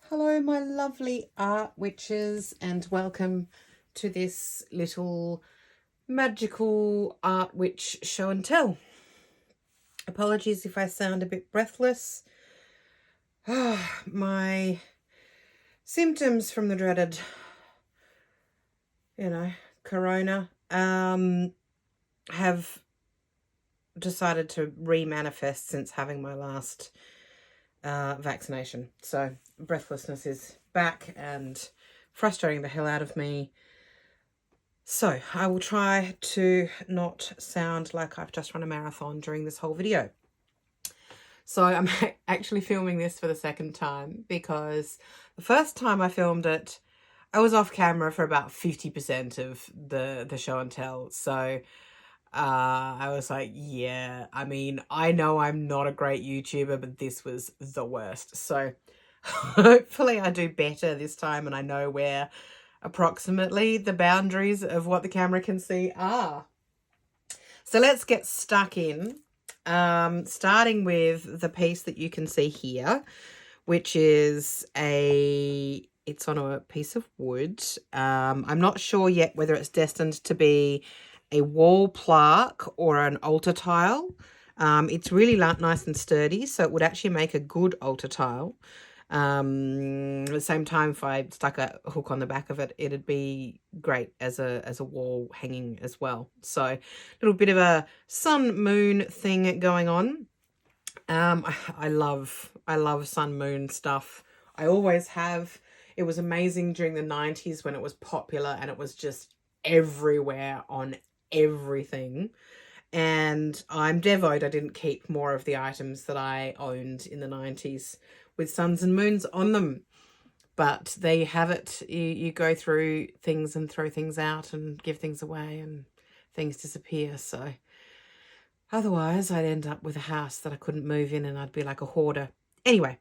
Hello, my lovely art witches, and welcome to this little magical art witch show and tell. Apologies if I sound a bit breathless. My symptoms from the dreaded, corona, have decided to re-manifest since having my last vaccination. So breathlessness is back and frustrating the hell out of me. So I will try to not sound like I've just run a marathon during this whole video. So I'm actually filming this for the second time because the first time I filmed it, I was off camera for about 50% of the show and tell. So I was like, yeah, I mean, I know I'm not a great YouTuber, but this was the worst. So hopefully I do better this time and I know where approximately the boundaries of what the camera can see are. So let's get stuck in, starting with the piece that you can see here, which is it's on a piece of wood. I'm not sure yet whether it's destined to be a wall plaque or an altar tile. It's really nice and sturdy, so it would actually make a good altar tile. At the same time, if I stuck a hook on the back of it, it'd be great as a wall hanging as well. So a little bit of a sun moon thing going on. I love sun moon stuff. I always have. It was amazing during the 90s when it was popular and it was just everywhere on everything. And I'm devoid I didn't keep more of the items that I owned in the 90s with suns and moons on them. But there you have it. You go through things and throw things out and give things away and things disappear. So otherwise I'd end up with a house that I couldn't move in and I'd be like a hoarder. Anyway,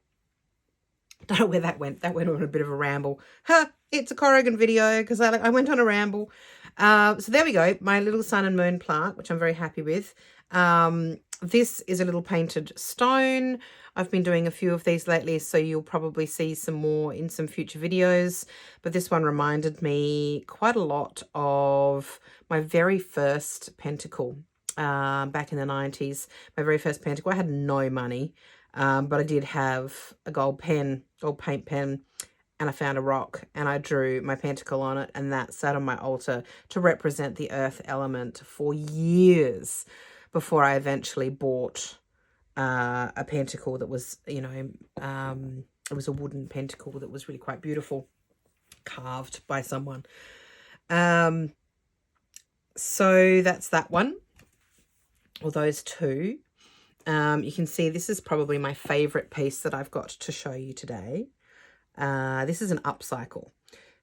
don't know where that went. That went on a bit of a ramble. It's a Corrigan video because I went on a ramble. So there we go. My little sun and moon plaque, which I'm very happy with. This is a little painted stone. I've been doing a few of these lately, so you'll probably see some more in some future videos. But this one reminded me quite a lot of my very first pentacle back in the 90s. My very first pentacle. I had no money. But I did have a gold paint pen, and I found a rock and I drew my pentacle on it, and that sat on my altar to represent the earth element for years before I eventually bought a pentacle that was, it was a wooden pentacle that was really quite beautiful, carved by someone. So that's that one, or those two. You can see this is probably my favorite piece that I've got to show you today. This is an upcycle.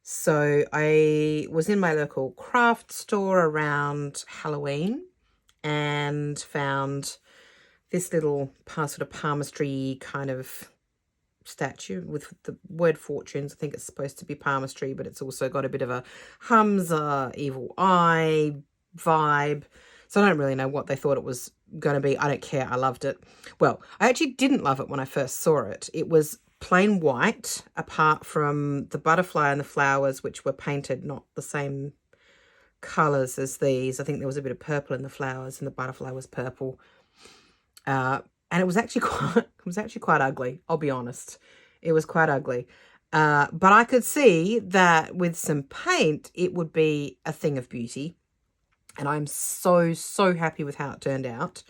So I was in my local craft store around Halloween and found this little sort of palmistry kind of statue with the word fortunes. I think it's supposed to be palmistry, but it's also got a bit of a Hamza evil eye vibe. So I don't really know what they thought it was going to be. I don't care. I loved it. Well, I actually didn't love it when I first saw it. It was plain white, apart from the butterfly and the flowers, which were painted not the same colours as these. I think there was a bit of purple in the flowers and the butterfly was purple. And it was actually quite ugly. I'll be honest. It was quite ugly. But I could see that with some paint, it would be a thing of beauty. And I'm so happy with how it turned out.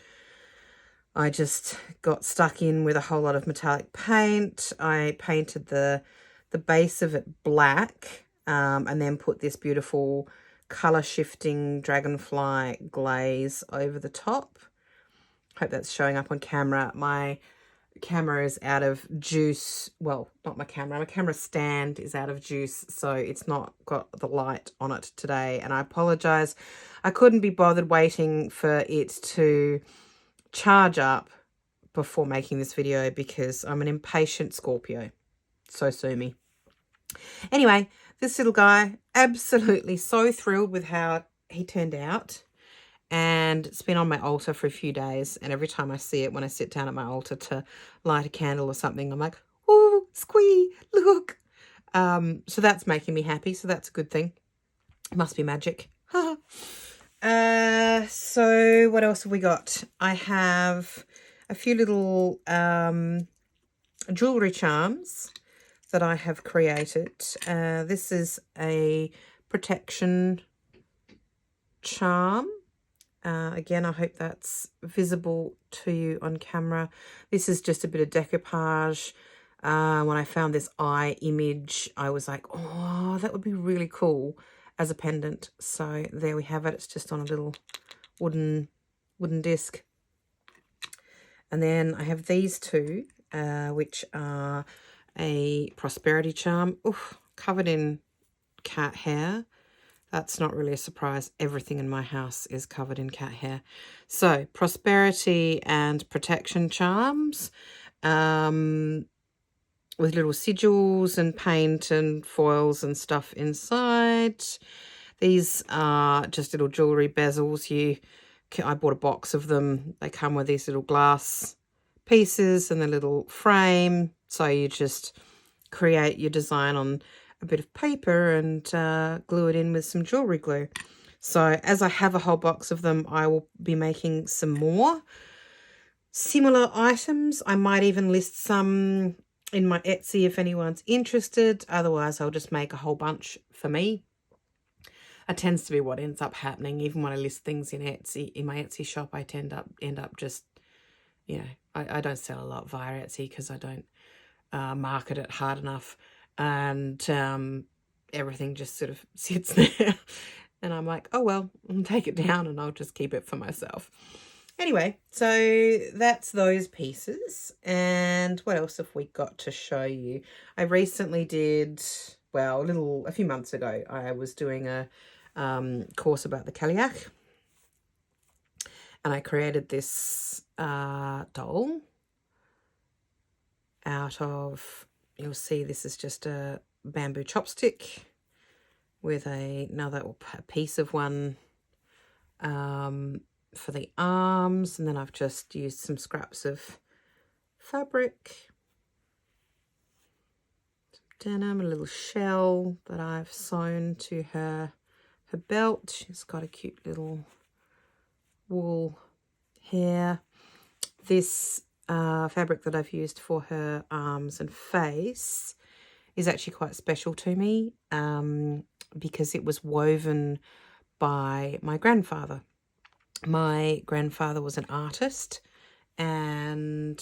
I just got stuck in with a whole lot of metallic paint. I painted the base of it black, and then put this beautiful colour shifting dragonfly glaze over the top. Hope that's showing up on camera. My camera is out of juice. Well, not my camera stand is out of juice, so it's not got the light on it today, and I apologize. I couldn't be bothered waiting for it to charge up before making this video because I'm an impatient Scorpio. So sue me. Anyway, this little guy, absolutely so thrilled with how he turned out. And it's been on my altar for a few days. And every time I see it, when I sit down at my altar to light a candle or something, I'm like, oh, squee, look. So that's making me happy. So that's a good thing. Must be magic. So what else have we got? I have a few little jewelry charms that I have created. This is a protection charm. Again, I hope that's visible to you on camera. This is just a bit of decoupage. When I found this eye image, I was like, oh, that would be really cool as a pendant. So there we have it. It's just on a little wooden disc. And then I have these two, which are a prosperity charm. Oof, covered in cat hair. That's not really a surprise. Everything in my house is covered in cat hair. So prosperity and protection charms. With little sigils and paint and foils and stuff inside. These are just little jewellery bezels. I bought a box of them. They come with these little glass pieces and a little frame. So you just create your design on a bit of paper and glue it in with some jewellery glue. So as I have a whole box of them, I will be making some more similar items. I might even list some in my Etsy if anyone's interested. Otherwise, I'll just make a whole bunch for me. It tends to be what ends up happening. Even when I list things in Etsy, in my Etsy shop, I end up just, you know, I don't sell a lot via Etsy because I don't market it hard enough, and everything just sort of sits there. And I'm like, oh well, I'll take it down and I'll just keep it for myself. Anyway, so that's those pieces. And what else have we got to show you? I recently did, well, a few months ago, I was doing a course about the Cailleach. And I created this doll out of, you'll see this is just a bamboo chopstick with another piece of one for the arms, and then I've just used some scraps of fabric, some denim, a little shell that I've sewn to her belt. She's got a cute little wool hair. This fabric that I've used for her arms and face is actually quite special to me because it was woven by my grandfather. My grandfather was an artist, and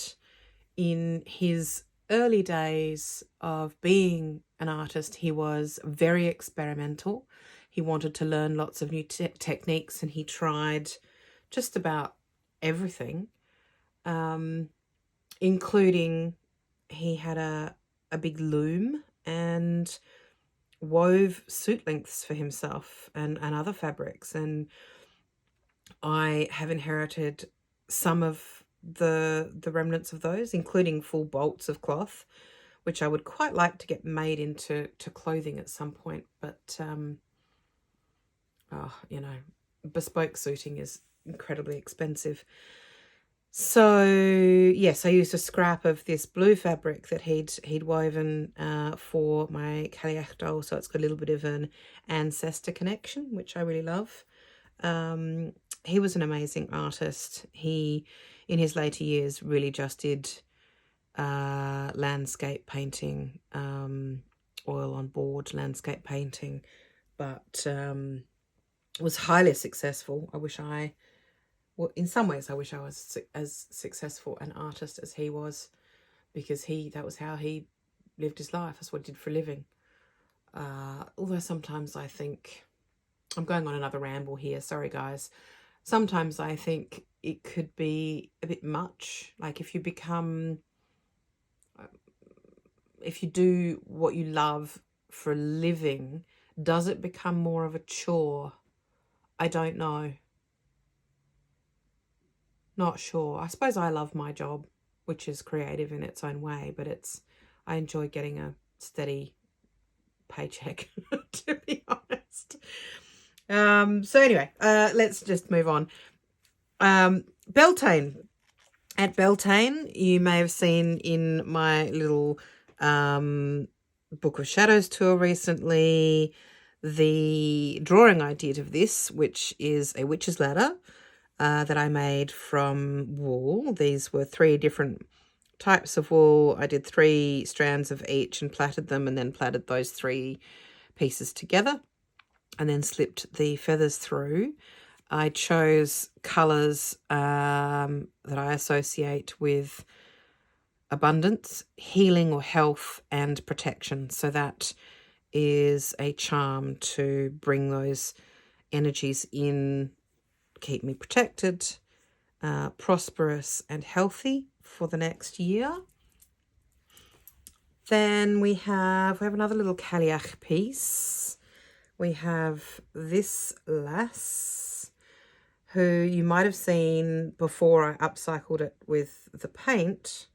in his early days of being an artist, he was very experimental. He wanted to learn lots of new techniques, and he tried just about everything, including he had a big loom and wove suit lengths for himself and other fabrics. And I have inherited some of the remnants of those, including full bolts of cloth, which I would quite like to get made into clothing at some point. But, you know, bespoke suiting is incredibly expensive. So yes, I used a scrap of this blue fabric that he'd woven for my Cailleach doll. So it's got a little bit of an ancestor connection, which I really love. He was an amazing artist. He, in his later years, really just did landscape painting, oil on board landscape painting, but was highly successful. Well, in some ways, I wish I was as successful an artist as he was, because that was how he lived his life. That's what he did for a living. Although sometimes I think, I'm going on another ramble here, sorry guys. Sometimes I think it could be a bit much. Like if you do what you love for a living, does it become more of a chore? I don't know. Not sure. I suppose I love my job, which is creative in its own way, but I enjoy getting a steady paycheck, to be honest. So anyway, let's just move on. Beltane. At Beltane, you may have seen in my little Book of Shadows tour recently. The drawing I did of this, which is a witch's ladder that I made from wool. These were 3 different types of wool. I did 3 strands of each and plaited them, and then plaited those 3 pieces together and then slipped the feathers through. I chose colours that I associate with abundance, healing or health, and protection. So that is a charm to bring those energies in, keep me protected, prosperous and healthy for the next year. Then we have another little Cailleach piece. We have this lass, who you might have seen before I upcycled it with the paint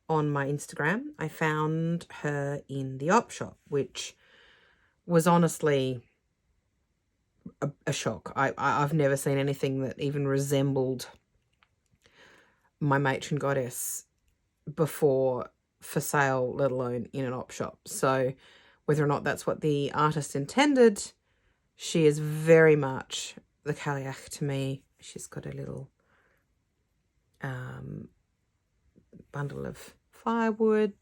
on my Instagram. I found her in the op shop, which was honestly a shock. I've never seen anything that even resembled my matron goddess before for sale, let alone in an op shop. So whether or not that's what the artist intended, she is very much the Cailleach to me. She's got a little bundle of firewood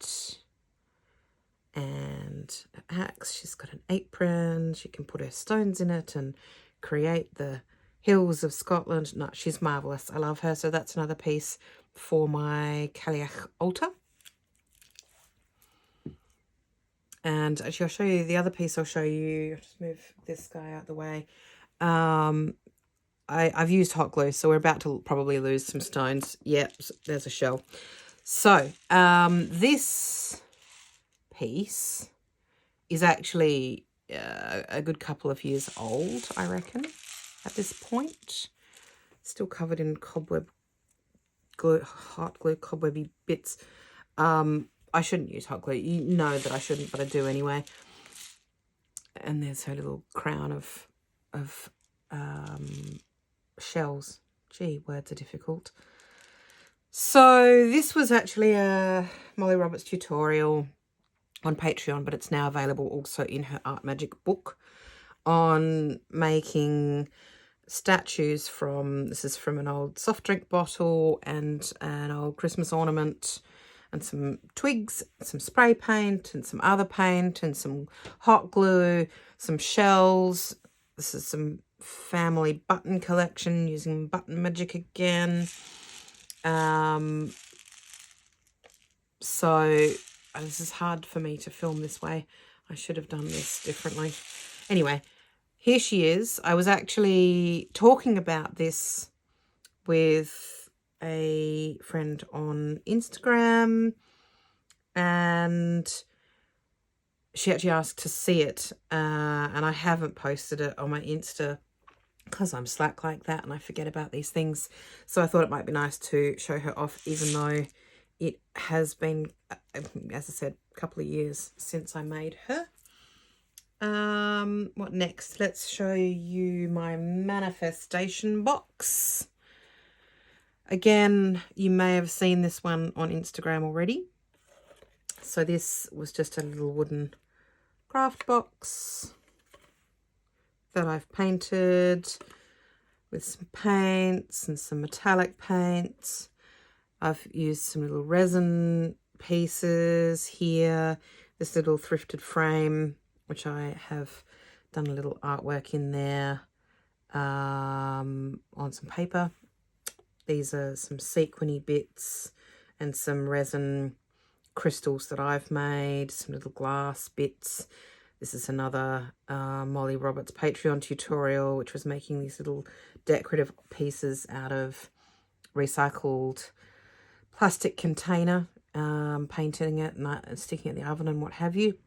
and an axe. She's got an apron. She can put her stones in it and create the hills of Scotland. No, she's marvellous. I love her. So that's another piece for my Cailleach altar. And actually, I'll show you the other piece. I'll show you. I'll just move this guy out the way. I've used hot glue, so we're about to probably lose some stones. Yep, there's a shell. So this piece is actually a good couple of years old, I reckon, at this point. Still covered in cobweb glue, hot glue, cobwebby bits. I shouldn't use hot glue. You know that I shouldn't, but I do anyway. And there's her little crown of shells. Gee, words are difficult. So this was actually a Molly Roberts tutorial on Patreon, but it's now available also in her Art Magic book on making statues from, this is from an old soft drink bottle and an old Christmas ornament and some twigs, some spray paint and some other paint and some hot glue, some shells. This is some family button collection using button magic again. So this is hard for me to film this way. I should have done this differently. Anyway, here she is. I was actually talking about this with a friend on Instagram, and she actually asked to see it, and I haven't posted it on my Insta because I'm slack like that and I forget about these things. So I thought it might be nice to show her off, even though it has been, as I said, a couple of years since I made her. What next? Let's show you my manifestation box. Again, you may have seen this one on Instagram already. So this was just a little wooden craft box that I've painted with some paints and some metallic paints. I've used some little resin pieces here. This little thrifted frame, which I have done a little artwork in there on some paper. These are some sequiny bits and some resin crystals that I've made, some little glass bits. This is another Molly Roberts Patreon tutorial, which was making these little decorative pieces out of recycled plastic container, painting it and sticking it in the oven and what have you.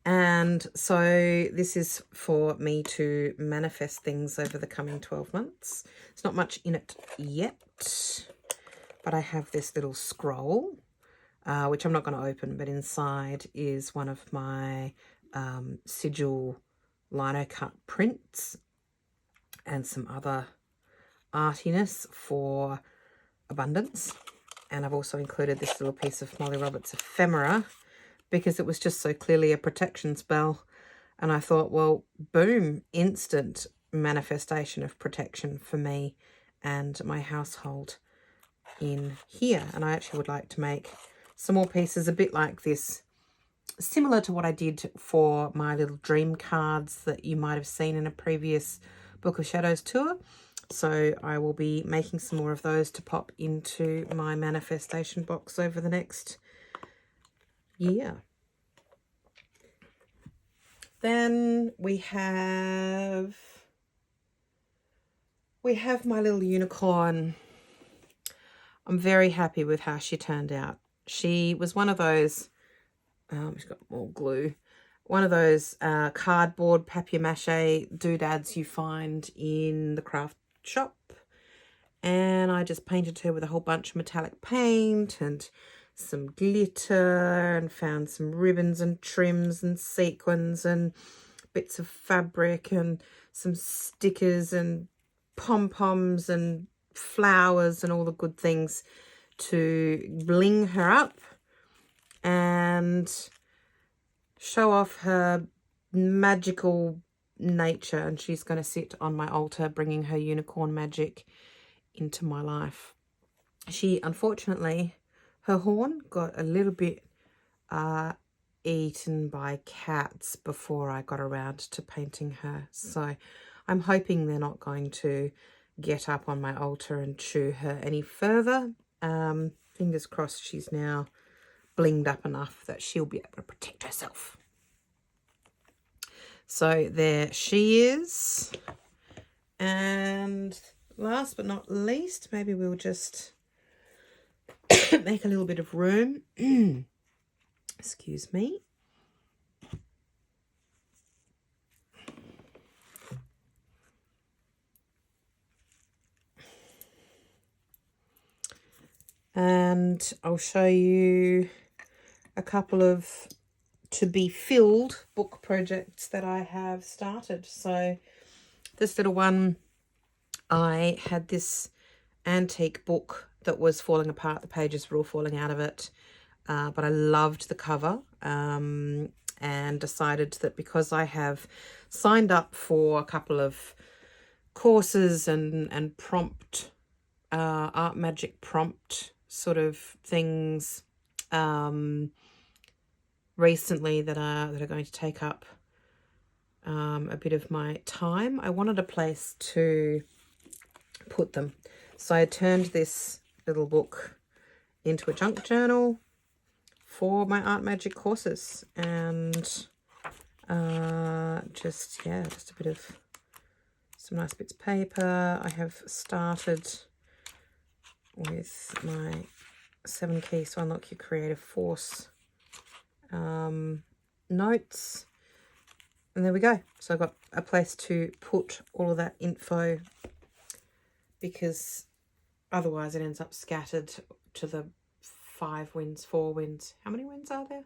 And so this is for me to manifest things over the coming 12 months. There's not much in it yet, but I have this little scroll, which I'm not going to open, but inside is one of my sigil lino cut prints and some other artiness for abundance. And I've also included this little piece of Molly Roberts ephemera because it was just so clearly a protection spell. And I thought, well, boom, instant manifestation of protection for me and my household in here. And I actually would like to make some more pieces a bit like this, similar to what I did for my little dream cards that you might have seen in a previous Book of Shadows tour. So I will be making some more of those to pop into my manifestation box over the next year. Then we have my little unicorn. I'm very happy with how she turned out. She was one of those, she's got more glue, one of those cardboard papier-mâché doodads you find in the craft shop. And I just painted her with a whole bunch of metallic paint and some glitter, and found some ribbons and trims and sequins and bits of fabric and some stickers and pom-poms and flowers and all the good things to bling her up and show off her magical nature. And she's going to sit on my altar, bringing her unicorn magic into my life. She, unfortunately, her horn got a little bit eaten by cats before I got around to painting her. So I'm hoping they're not going to get up on my altar and chew her any further. Fingers crossed she's now blinged up enough that she'll be able to protect herself. So there she is. And last but not least, maybe we'll just make a little bit of room. Excuse me. And I'll show you a couple of to be filled book projects that I have started. So this little one, I had this antique book that was falling apart. The pages were all falling out of it. But I loved the cover and decided that because I have signed up for a couple of courses and prompt, art magic prompt sort of things recently that are going to take up a bit of my time, I wanted a place to put them. So I turned this little book into a junk journal for my art magic courses, and just a bit of some nice bits of paper. I have started with my 7 keys to unlock your creative force notes, and there we go. So I've got a place to put all of that info, because otherwise it ends up scattered to the 5 winds, 4 winds. How many winds are there?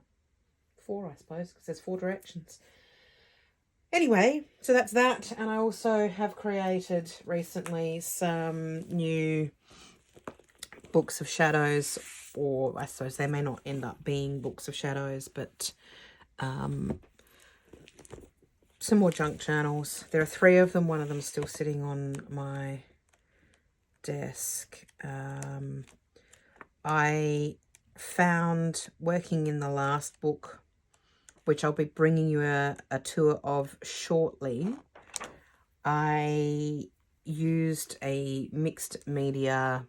4, I suppose, because there's 4 directions. Anyway, so that's that. And I also have created recently some new books of shadows, or I suppose they may not end up being books of shadows, but some more junk journals. There are 3 of them. One of them is still sitting on my desk. I found, working in the last book, which I'll be bringing you a tour of shortly, I used a mixed media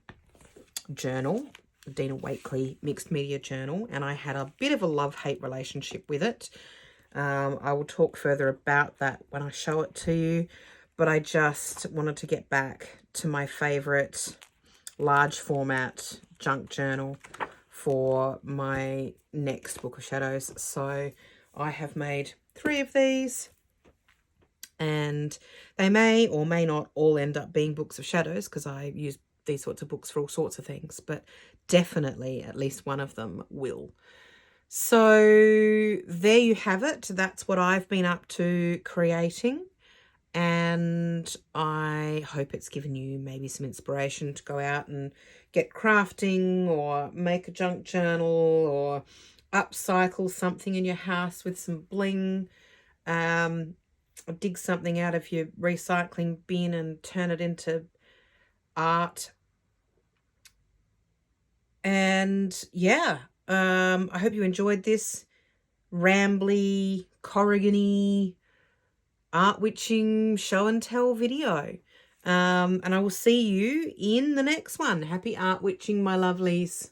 journal, Dina Wakley mixed media journal, and I had a bit of a love-hate relationship with it. I will talk further about that when I show it to you, but I just wanted to get back to my favourite large format junk journal for my next Book of Shadows. So I have made 3 of these, and they may or may not all end up being books of shadows, because I use these sorts of books for all sorts of things, but definitely at least one of them will. So there you have it. That's what I've been up to creating. And I hope it's given you maybe some inspiration to go out and get crafting or make a junk journal or upcycle something in your house with some bling. Dig something out of your recycling bin and turn it into art. And yeah, I hope you enjoyed this rambly, Corrigan-y, art witching show and tell video. And I will see you in the next one. Happy art witching, my lovelies.